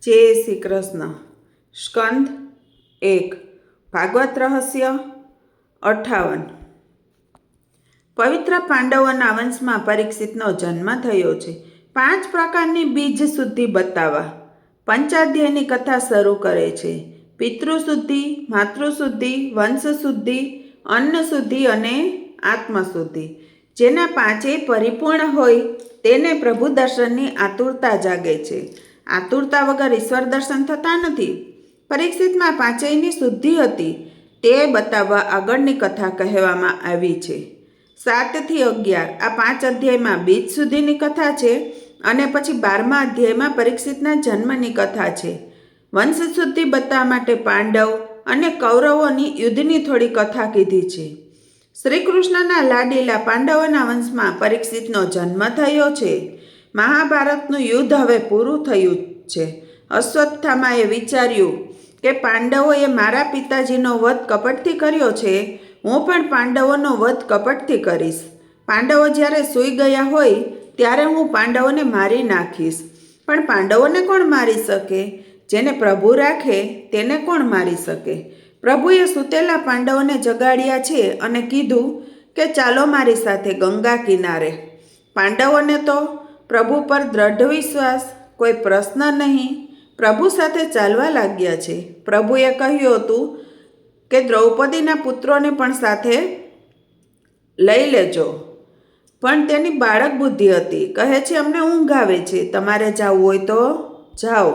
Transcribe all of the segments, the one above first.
જય શ્રી કૃષ્ણ. સ્કંદ 1. ભાગવત રહસ્ય 58. પવિત્ર પાંડવોના વંશમાં પરીક્ષિતનો જન્મ થયો છે. 5 પ્રકારની બીજ શુદ્ધિ બતાવવા પંચાધ્યાયની કથા શરૂ કરે છે. પિતૃશુદ્ધિ, માતૃશુદ્ધિ, વંશશુદ્ધિ, અન્નશુદ્ધિ અને આત્મશુદ્ધિ. જેના 5 પરિપૂર્ણ હોય તેને પ્રભુ દર્શનની આતુરતા જાગે છે. આતુરતા વગર ઈશ્વર દર્શન થતા નથી. પરીક્ષિતમાં 5ની શુદ્ધિ હતી તે બતાવવા આગળની કથા કહેવામાં આવી છે. 7 થી 11 આ 5 અધ્યાયમાં બીજ શુદ્ધિની કથા છે અને પછી 12મા અધ્યાયમાં પરીક્ષિતના જન્મની કથા છે. વંશ શુદ્ધિ બતાવવા માટે પાંડવ અને કૌરવોની યુદ્ધની થોડી કથા કીધી છે. શ્રી કૃષ્ણના લાડીલા પાંડવોના વંશમાં પરીક્ષિતનો જન્મ થયો છે. મહાભારતનું યુદ્ધ હવે પૂરું થયું છે. અશ્વત્થામાએ વિચાર્યું કે પાંડવોએ મારા પિતાજીનો વધ કપટથી કર્યો છે, હું પણ પાંડવોનો વધ કપટથી કરીશ. પાંડવો જ્યારે સૂઈ ગયા હોય ત્યારે હું પાંડવોને મારી નાખીશ. પણ પાંડવોને કોણ મારી શકે? જેને પ્રભુ રાખે તેને કોણ મારી શકે? પ્રભુએ સૂતેલા પાંડવોને જગાડ્યા છે અને કીધું કે ચાલો મારી સાથે ગંગા કિનારે. પાંડવોને તો પ્રભુ પર દ્રઢ વિશ્વાસ, કોઈ પ્રશ્ન નહીં, પ્રભુ સાથે ચાલવા લાગ્યા છે. પ્રભુએ કહ્યું હતું કે દ્રૌપદીના પુત્રોને પણ સાથે લઈ લેજો, પણ તેની બાળક બુદ્ધિ હતી. કહે છે અમને ઊંઘ આવે છે, તમારે જવું હોય તો જાઓ.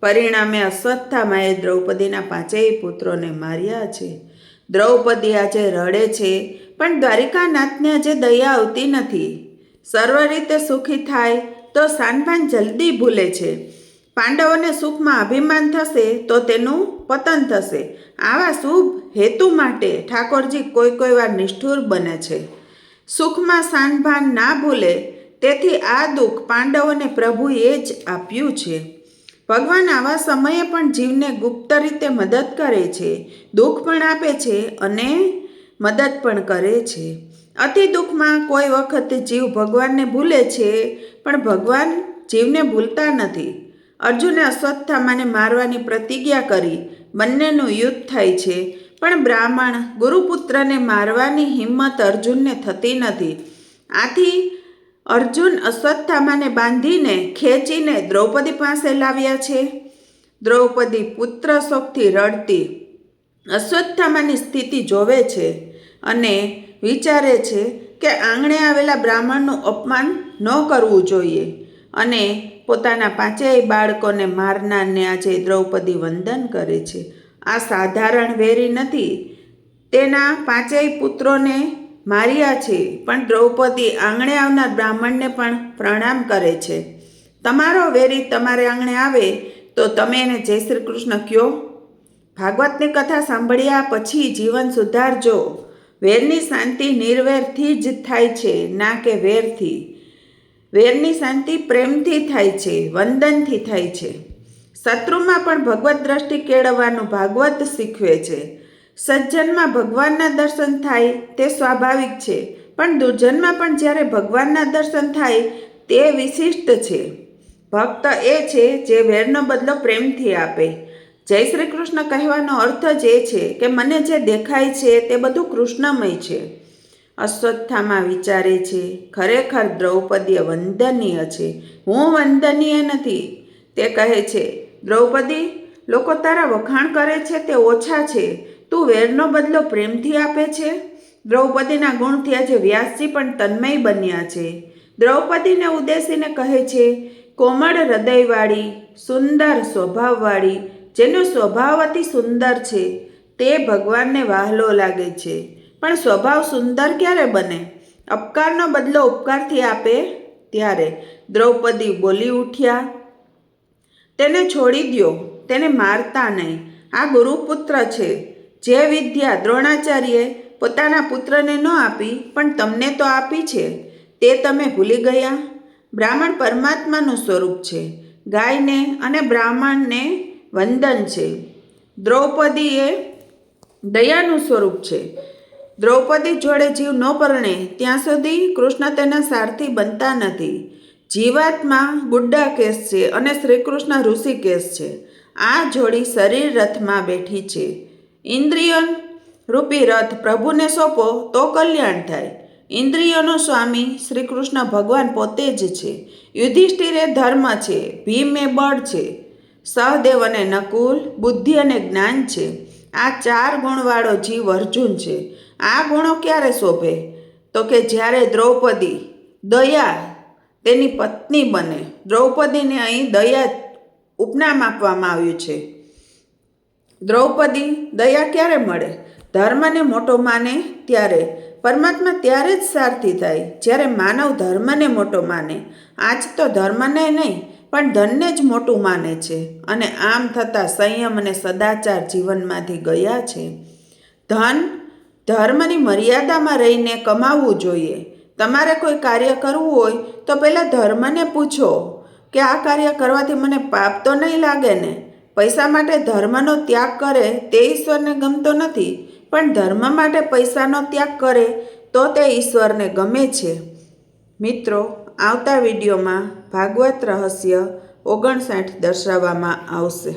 પરિણામે અશ્વત્થામાએ દ્રૌપદીના 5 પુત્રોને માર્યા છે. દ્રૌપદી આજે રડે છે, પણ દ્વારિકાનાથને આજે દયા આવતી નથી. સર્વ રીતે સુખી થાય તો સાનભાન જલ્દી ભૂલે છે. પાંડવોને સુખમાં અભિમાન થશે તો તેનું પતન થશે. આવા શુભ હેતુ માટે ઠાકોરજી કોઈ વાર નિષ્ઠુર બને છે. સુખમાં સાનભાન ના ભૂલે, તેથી આ દુઃખ પાંડવોને પ્રભુએ જ આપ્યું છે. ભગવાન આવા સમયે પણ જીવને ગુપ્ત રીતે મદદ કરે છે, દુઃખ પણ આપે છે અને મદદ પણ કરે છે. અતિ દુઃખમાં કોઈ વખત જીવ ભગવાનને ભૂલે છે, પણ ભગવાન જીવને ભૂલતા નથી. અર્જુને અશ્વત્થામાને મારવાની પ્રતિજ્ઞા કરી. બંનેનું યુદ્ધ થાય છે, પણ બ્રાહ્મણ ગુરુપુત્રને મારવાની હિંમત અર્જુનને થતી નથી. આથી અર્જુન અશ્વત્થામાને બાંધીને ખેંચીને દ્રૌપદી પાસે લાવ્યા છે. દ્રૌપદી પુત્ર શોકથી રડતી અશ્વત્થામાની સ્થિતિ જોવે છે અને વિચારે છે કે આંગણે આવેલા બ્રાહ્મણનું અપમાન ન કરવું જોઈએ અને પોતાના 5 બાળકોને મારનારને આજે દ્રૌપદી વંદન કરે છે. આ સાધારણ વેરી નથી, તેના 5 પુત્રોને માર્યા છે, પણ દ્રૌપદી આંગણે આવનાર બ્રાહ્મણને પણ પ્રણામ કરે છે. તમારો વેરી તમારે આંગણે આવે તો તમે એને જય શ્રી કૃષ્ણ કહો. ભાગવતની કથા સાંભળ્યા પછી જીવન સુધારજો. વેરની શાંતિ નિર્વેરથી જ થાય છે, ના કે વેરથી. વેરની શાંતિ પ્રેમથી થાય છે, વંદનથી થાય છે. શત્રુમાં પણ ભગવત દ્રષ્ટિ કેળવવાનું ભાગવત શીખવે છે. સજ્જનમાં ભગવાનના દર્શન થાય તે સ્વાભાવિક છે, પણ દુર્જનમાં પણ જ્યારે ભગવાનના દર્શન થાય તે વિશિષ્ટ છે. ભક્ત એ છે જે વેરનો બદલો પ્રેમથી આપે. જય શ્રી કૃષ્ણ કહેવાનો અર્થ જ એ છે કે મને જે દેખાય છે તે બધું કૃષ્ણમય છે. અશ્વત્થામા વિચારે છે ખરેખર દ્રૌપદી વંદનીય છે, હું વંદનીય નથી. તે કહે છે દ્રૌપદી, લોકો તારા વખાણ કરે છે તે ઓછા છે, તું વેરનો બદલો પ્રેમથી આપે છે. દ્રૌપદીના ગુણથી આજે વ્યાસજી પણ તન્મય બન્યા છે. દ્રૌપદીને ઉદ્દેશીને કહે છે કોમળ હૃદયવાળી, સુંદર સ્વભાવવાળી, જેનો સ્વભાવ અતિ સુંદર છે તે ભગવાનને વહાલો લાગે છે. પણ સ્વભાવ સુંદર ક્યારે બને? અપકારનો બદલો ઉપકારથી આપે ત્યારે. દ્રૌપદી બોલી ઉઠ્યા, તેને છોડી દ્યો, તેને મારતા નહીં. આ ગુરુપુત્ર છે. જે વિદ્યા દ્રોણાચાર્યે પોતાના પુત્રને ન આપી પણ તમને તો આપી છે, તે તમે ભૂલી ગયા? બ્રાહ્મણ પરમાત્માનું સ્વરૂપ છે. ગાયને અને બ્રાહ્મણને વંદન છે. દ્રૌપદી એ દયાનું સ્વરૂપ છે. દ્રૌપદી જોડે જીવ ન પરણે ત્યાં સુધી કૃષ્ણ તેના સારથી બનતા નથી. જીવાત્મા બુડ્ઢા કેસ છે અને શ્રીકૃષ્ણ ઋષિકેશ છે. આ જોડી શરીર રથમાં બેઠી છે. ઇન્દ્રિય રૂપી રથ પ્રભુને સોંપો તો કલ્યાણ થાય. ઇન્દ્રિયોનો સ્વામી શ્રી કૃષ્ણ ભગવાન પોતે જ છે. યુધિષ્ઠિર એ ધર્મ છે, ભીમ એ બળ છે, સહદેવ અને નકુલ બુદ્ધિ અને જ્ઞાન છે. આ 4 ગુણવાળો જીવ અર્જુન છે. આ ગુણો ક્યારે શોભે? તો કે જ્યારે દ્રૌપદી દયા તેની પત્ની બને. દ્રૌપદીને અહીં દયા ઉપનામ આપવામાં આવ્યું છે. દ્રૌપદી દયા ક્યારે મળે? ધર્મને મોટો માને ત્યારે. પરમાત્મા ત્યારે જ સારથી થાય જ્યારે માનવ ધર્મને મોટો માને. આજ તો ધર્મને નહીં પણ ધનને જ મોટું માને છે અને આમ થતાં સંયમ અને સદાચાર જીવનમાંથી ગયા છે. ધન ધર્મની મર્યાદામાં રહીને કમાવવું જોઈએ. તમારે કોઈ કાર્ય કરવું હોય તો પહેલાં ધર્મને પૂછો કે આ કાર્ય કરવાથી મને પાપ તો નહીં લાગે ને? પૈસા માટે ધર્મનો ત્યાગ કરે તે ઈશ્વરને ગમતો નથી, પણ ધર્મ માટે પૈસાનો ત્યાગ કરે તો તે ઈશ્વરને ગમે છે. મિત્રો, આવતા વિડીયોમાં ભાગવત રહસ્ય 59 દર્શાવવામાં આવશે.